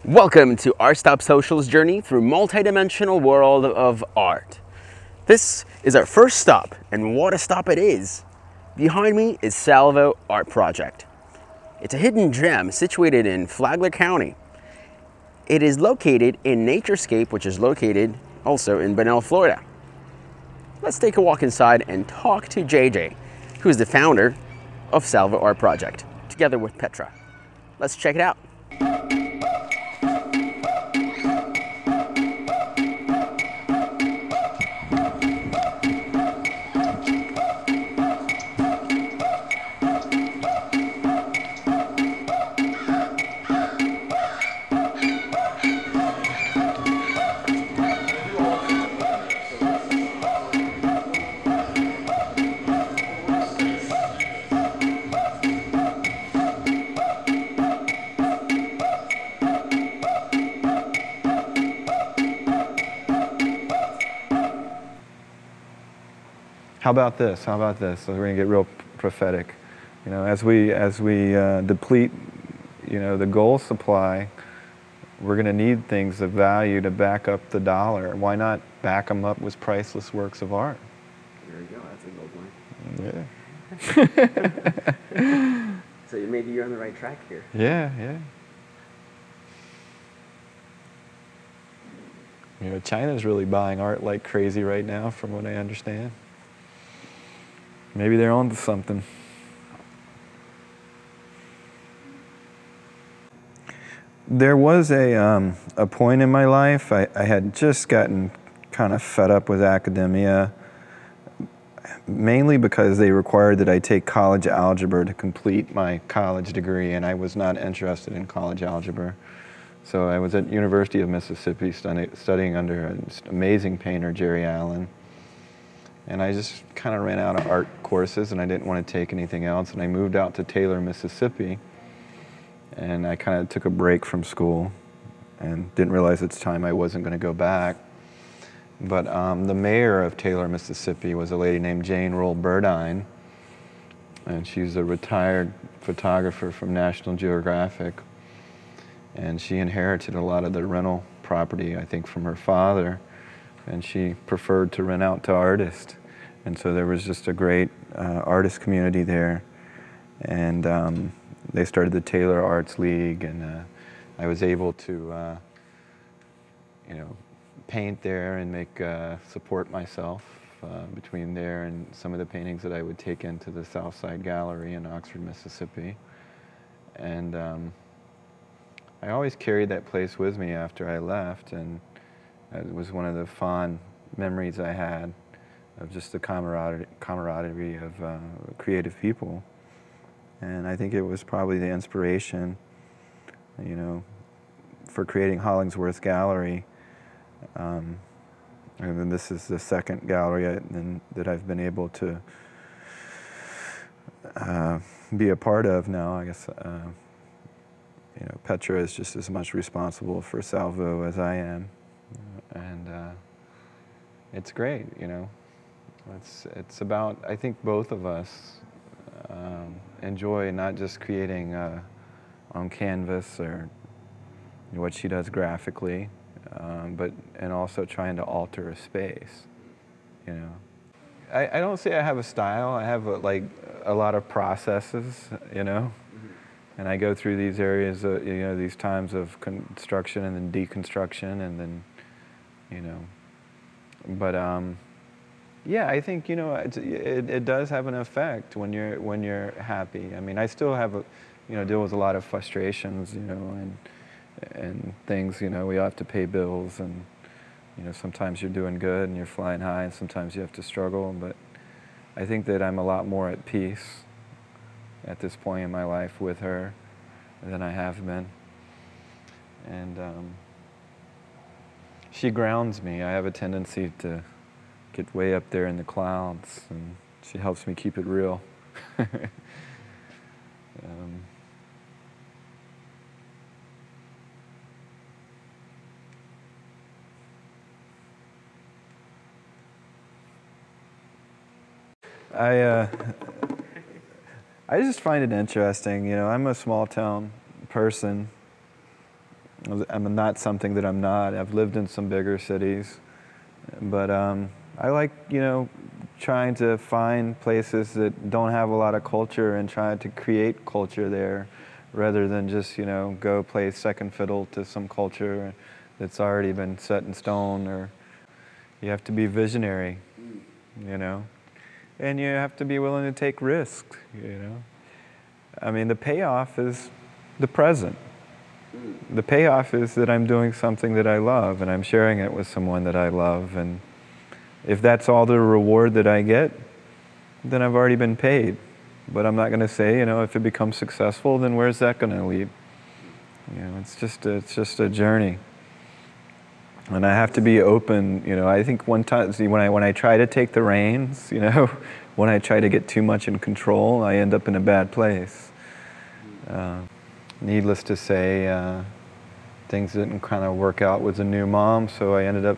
Welcome to Art Stop Social's journey through multi-dimensional world of art. This is our first stop, and what a stop it is. Behind me is Salvo Art Project. It's a hidden gem situated in Flagler County. It is located in Naturescape, which is located also in Bunnell, Florida. Let's take a walk inside and talk to JJ, who is the founder of Salvo Art Project, together with Petra. Let's check it out. How about this? How about this? So we're going to get real prophetic. You know, as we deplete, the gold supply, we're going to need things of value to back up the dollar. Why not back them up with priceless works of art? There you go. That's a gold one. Yeah. So maybe you're on the right track here. Yeah. China's really buying art like crazy right now, from what I understand. Maybe they're onto something. There was a point in my life, I had just gotten kind of fed up with academia, mainly because they required that I take college algebra to complete my college degree, and I was not interested in college algebra. So I was at University of Mississippi studying under an amazing painter, Jerry Allen. And I just kind of ran out of art courses, and I didn't want to take anything else. And I moved out to Taylor, Mississippi, and I kind of took a break from school and didn't realize at the time I wasn't going to go back. But the mayor of Taylor, Mississippi was a lady named Jane Roll Burdine, and she's a retired photographer from National Geographic. And she inherited a lot of the rental property, I think, from her father. And she preferred to rent out to artists. And so there was just a great artist community there. And they started the Taylor Arts League, and I was able to paint there and support myself between there and some of the paintings that I would take into the Southside Gallery in Oxford, Mississippi. And I always carried that place with me after I left, and it was one of the fond memories I had of just the camaraderie of creative people. And I think it was probably the inspiration, for creating Hollingsworth Gallery. And then this is the second gallery that I've been able to be a part of now. I guess Petra is just as much responsible for Salvo as I am. And it's great, It's about, I think both of us enjoy not just creating on canvas or what she does graphically, and also trying to alter a space, I don't say I have a style. I have a lot of processes, And I go through these areas, these times of construction and then deconstruction, and then, But yeah, I think it does have an effect when you're happy. I mean, I still have deal with a lot of frustrations, and things. We all have to pay bills, and sometimes you're doing good and you're flying high, and sometimes you have to struggle. But I think that I'm a lot more at peace at this point in my life with her than I have been. And she grounds me. I have a tendency to get way up there in the clouds, and she helps me keep it real. I just find it interesting. I'm a small town person, I'm not something that I'm not. I've lived in some bigger cities, but I like, trying to find places that don't have a lot of culture and try to create culture there, rather than just, go play second fiddle to some culture that's already been set in stone. Or you have to be visionary, and you have to be willing to take risks, I mean, the payoff is the present. The payoff is that I'm doing something that I love, and I'm sharing it with someone that I love. And if that's all the reward that I get, then I've already been paid. But I'm not going to say, if it becomes successful, then where's that going to lead? It's just a journey. And I have to be open. I think one time, when I try to take the reins, when I try to get too much in control, I end up in a bad place. Needless to say, things didn't kind of work out with a new mom, so I ended up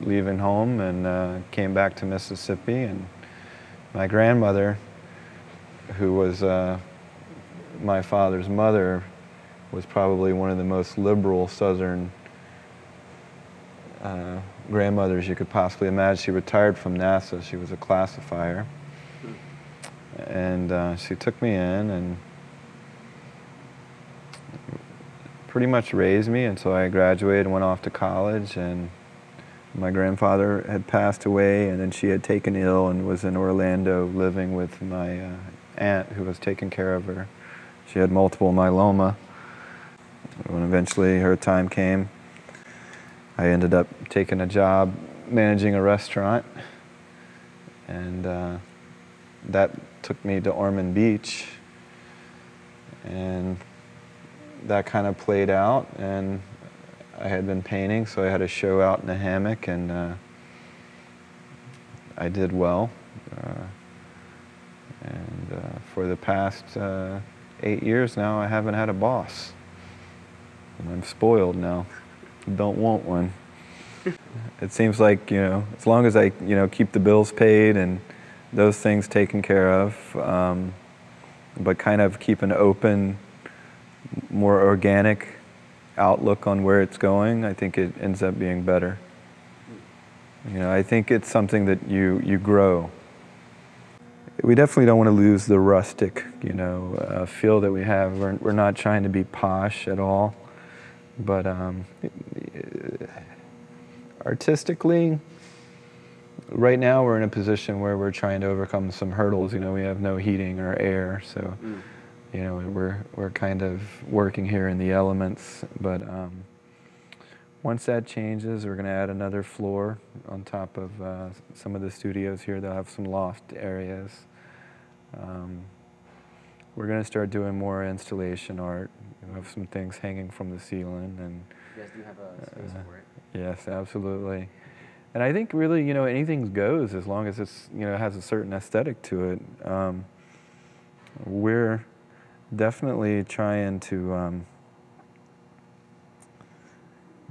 leaving home and came back to Mississippi. And my grandmother, who was my father's mother, was probably one of the most liberal Southern grandmothers you could possibly imagine. She retired from NASA. She was a classifier. And she took me in and pretty much raised me until I graduated and went off to college. And my grandfather had passed away, and then she had taken ill and was in Orlando living with my aunt who was taking care of her. She had multiple myeloma. When eventually her time came, I ended up taking a job managing a restaurant, and that took me to Ormond Beach, and that kind of played out. And I had been painting, so I had a show out in a hammock, and I did well. And for the past 8 years now, I haven't had a boss. And I'm spoiled now. Don't want one. It seems like, as long as I, keep the bills paid and those things taken care of, but kind of keep an open, more organic outlook on where it's going, I think it ends up being better. I think it's something that you grow. We definitely don't want to lose the rustic, feel that we have. We're not trying to be posh at all, but artistically, right now we're in a position where we're trying to overcome some hurdles. We have no heating or air, so we're kind of working here in the elements. But once that changes, we're going to add another floor on top of some of the studios here. They'll have some loft areas. We're going to start doing more installation art. We have some things hanging from the ceiling. And you guys do have a space for it. Yes, absolutely. And I think really, anything goes as long as it's, has a certain aesthetic to it. We're definitely trying to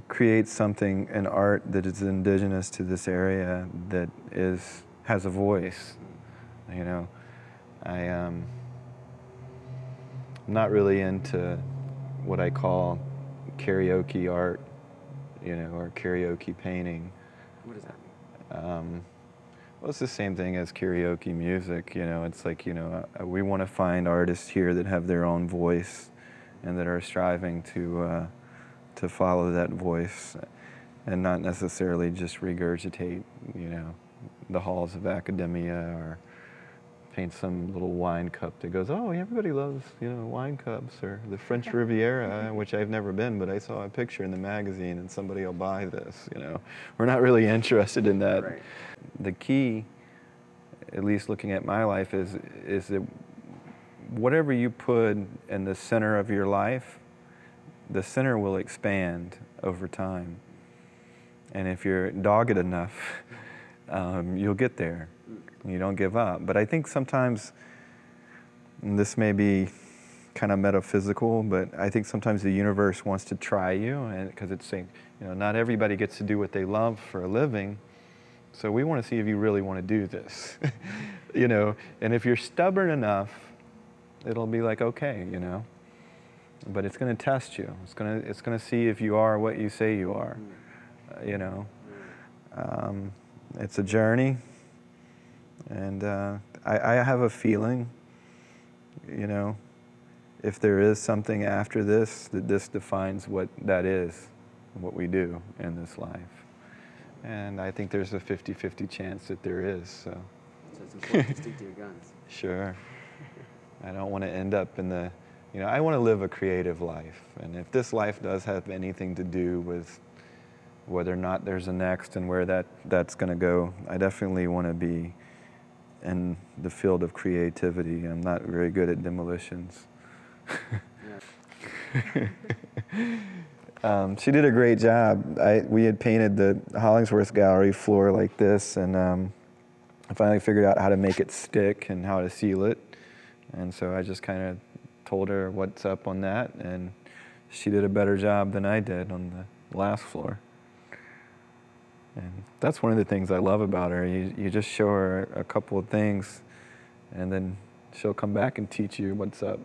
create something, an art that is indigenous to this area, that has a voice. I'm not really into what I call karaoke art, or karaoke painting. What does that mean? Well, it's the same thing as karaoke music. It's like, we want to find artists here that have their own voice and that are striving to follow that voice and not necessarily just regurgitate, the halls of academia or paint some little wine cup that goes, oh, everybody loves, wine cups, or the French Riviera, which I've never been, but I saw a picture in the magazine and somebody will buy this, We're not really interested in that. Right. The key, at least looking at my life, is that whatever you put in the center of your life, the center will expand over time. And if you're dogged enough, you'll get there. You don't give up. But I think sometimes, and this may be kind of metaphysical, but I think sometimes the universe wants to try you, and because it's saying, not everybody gets to do what they love for a living, so we want to see if you really want to do this, and if you're stubborn enough, it'll be like, okay, but it's going to test you. It's going to see if you are what you say you are. You know, it's a journey, and I have a feeling, you know, if there is something after this, that this defines what that is, what we do in this life. And I think there's a 50-50 chance that there is. So it's important to stick to your guns. Sure. I don't want to end up in the, you know, I want to live a creative life. And if this life does have anything to do with whether or not there's a next and where that's going to go, I definitely want to be in the field of creativity. I'm not very good at demolitions. She did a great job. We had painted the Hollingsworth Gallery floor like this, and I finally figured out how to make it stick and how to seal it. And so I just kind of told her what's up on that, and she did a better job than I did on the last floor. And that's one of the things I love about her. You just show her a couple of things, and then she'll come back and teach you what's up.